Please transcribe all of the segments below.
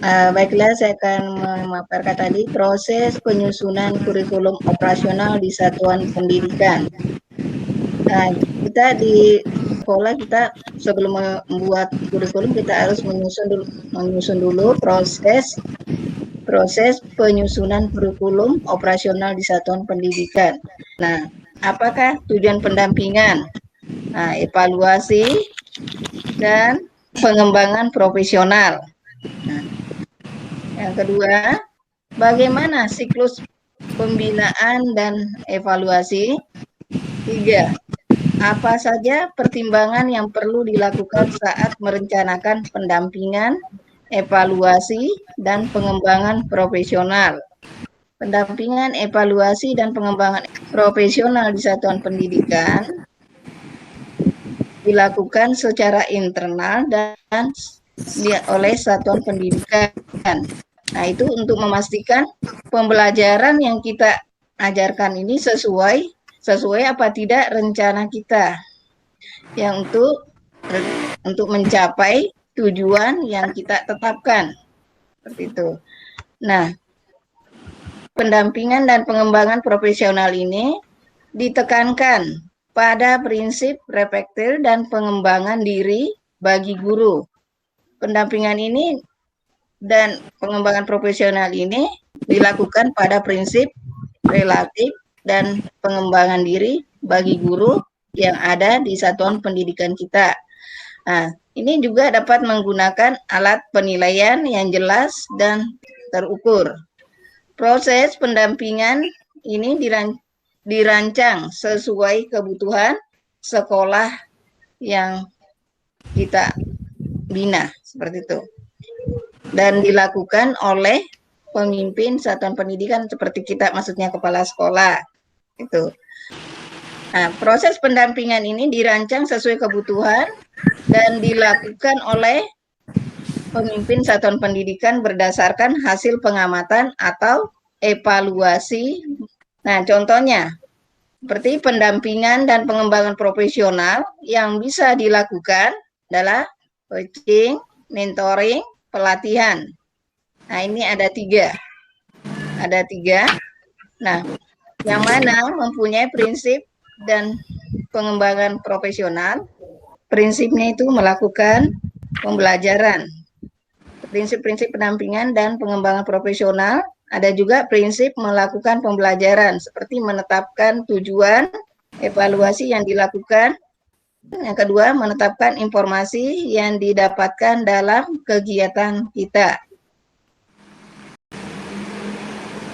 Baiklah, saya akan memaparkan tadi proses penyusunan kurikulum operasional di satuan pendidikan. Kita di sekolah sebelum membuat kurikulum kita harus menyusun dulu proses penyusunan kurikulum operasional di satuan pendidikan. Nah, apakah tujuan pendampingan? Evaluasi dan pengembangan profesional. Nah, yang kedua, bagaimana siklus pembinaan dan evaluasi? 3. Apa saja pertimbangan yang perlu dilakukan saat merencanakan pendampingan, evaluasi, dan pengembangan profesional? Pendampingan, evaluasi, dan pengembangan profesional di satuan pendidikan dilakukan secara internal dan oleh satuan pendidikan. Nah, itu untuk memastikan pembelajaran yang kita ajarkan ini sesuai apa tidak rencana kita yang untuk mencapai tujuan yang kita tetapkan. Seperti itu. Nah, pendampingan dan pengembangan profesional ini ditekankan pada prinsip reflektif dan pengembangan diri bagi guru. Pendampingan ini dan pengembangan profesional ini dilakukan pada prinsip relatif dan pengembangan diri bagi guru yang ada di satuan pendidikan kita. Nah, ini juga dapat menggunakan alat penilaian yang jelas dan terukur. Proses pendampingan ini dirancang sesuai kebutuhan sekolah yang kita bina, seperti itu. Dan dilakukan oleh pemimpin satuan pendidikan seperti kita, maksudnya kepala sekolah. Itu. Nah, proses pendampingan ini dirancang sesuai kebutuhan dan dilakukan oleh pemimpin satuan pendidikan berdasarkan hasil pengamatan atau evaluasi. Nah, contohnya seperti pendampingan dan pengembangan profesional yang bisa dilakukan adalah coaching, mentoring, pelatihan. Nah, ini ada tiga. Nah, yang mana mempunyai prinsip dan pengembangan profesional. Prinsipnya itu melakukan pembelajaran. Prinsip-prinsip pendampingan dan pengembangan profesional. Ada juga prinsip melakukan pembelajaran, seperti menetapkan tujuan, evaluasi yang dilakukan. Yang kedua, menetapkan informasi yang didapatkan dalam kegiatan kita.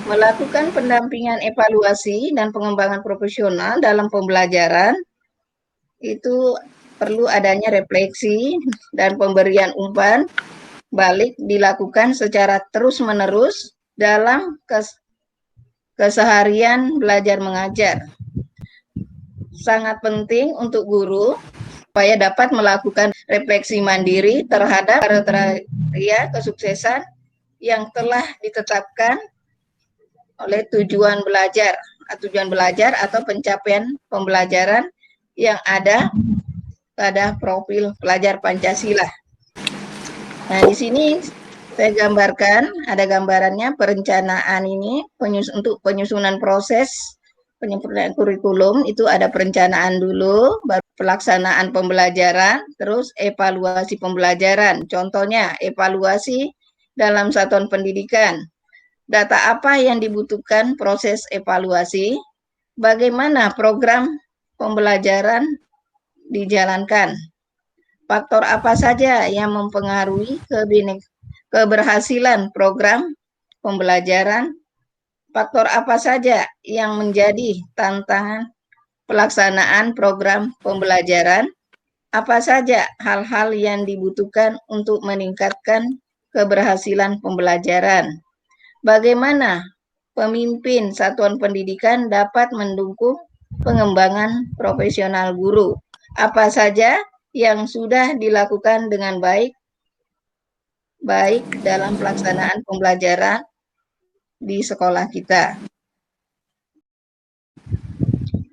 Melakukan pendampingan, evaluasi, dan pengembangan profesional dalam pembelajaran itu perlu adanya refleksi dan pemberian umpan balik dilakukan secara terus-menerus dalam keseharian belajar mengajar. Sangat penting untuk guru supaya dapat melakukan refleksi mandiri terhadap kriteria kesuksesan yang telah ditetapkan oleh tujuan belajar atau pencapaian pembelajaran yang ada pada profil pelajar Pancasila. Nah, di sini saya gambarkan, ada gambarannya perencanaan ini untuk penyusunan proses penyempurnaan kurikulum itu ada perencanaan dulu, baru pelaksanaan pembelajaran, terus evaluasi pembelajaran. Contohnya evaluasi dalam satuan pendidikan. Data apa yang dibutuhkan proses evaluasi? Bagaimana program pembelajaran dijalankan? Faktor apa saja yang mempengaruhi keberhasilan program pembelajaran? Faktor apa saja yang menjadi tantangan pelaksanaan program pembelajaran? Apa saja hal-hal yang dibutuhkan untuk meningkatkan keberhasilan pembelajaran? Bagaimana pemimpin satuan pendidikan dapat mendukung pengembangan profesional guru? Apa saja yang sudah dilakukan dengan baik dalam pelaksanaan pembelajaran di sekolah kita.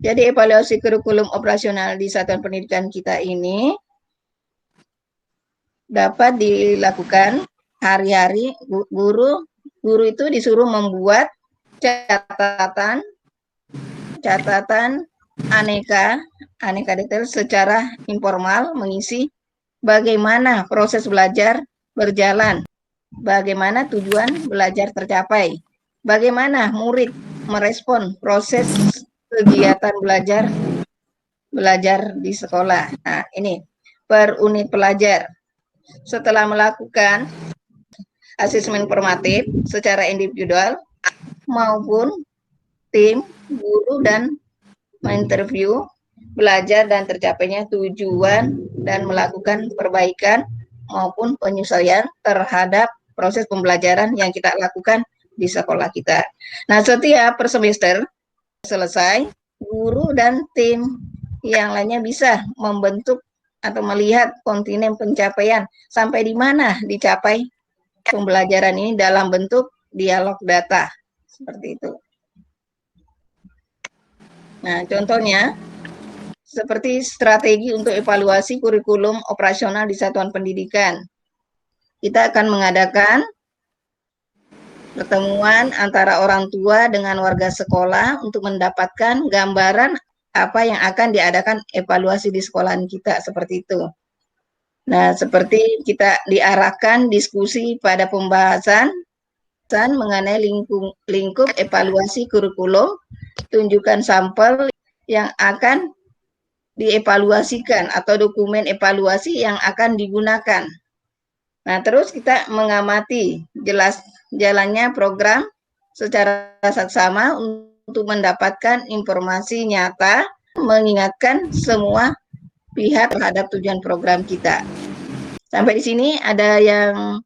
Jadi evaluasi kurikulum operasional di satuan pendidikan kita ini dapat dilakukan hari-hari guru itu disuruh membuat catatan aneka detail secara informal, mengisi bagaimana proses belajar berjalan, bagaimana tujuan belajar tercapai, bagaimana murid merespon proses kegiatan belajar di sekolah. Nah, ini per unit pelajar. Setelah melakukan asesmen formatif secara individual maupun tim, guru, dan menginterview belajar dan tercapainya tujuan dan melakukan perbaikan maupun penyesuaian terhadap proses pembelajaran yang kita lakukan di sekolah kita. Nah, setiap per semester selesai, guru dan tim yang lainnya bisa membentuk atau melihat kontinen pencapaian sampai di mana dicapai pembelajaran ini dalam bentuk dialog data. Seperti itu. Nah, contohnya seperti strategi untuk evaluasi kurikulum operasional di satuan pendidikan. Kita akan mengadakan pertemuan antara orang tua dengan warga sekolah untuk mendapatkan gambaran apa yang akan diadakan evaluasi di sekolahan kita, seperti itu. Nah, seperti kita diarahkan diskusi pada pembahasan mengenai lingkup evaluasi kurikulum, tunjukkan sampel yang akan dievaluasikan atau dokumen evaluasi yang akan digunakan. Nah, terus kita mengamati jelas jalannya program secara saksama untuk mendapatkan informasi nyata, mengingatkan semua pihak terhadap tujuan program kita. Sampai di sini ada yang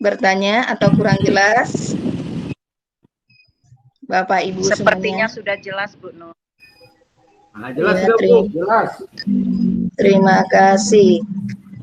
bertanya atau kurang jelas? Bapak Ibu sepertinya semuanya. Sudah jelas, Bu Nur. Nah, jelas Ya, sudah, Bu, jelas. Terima kasih.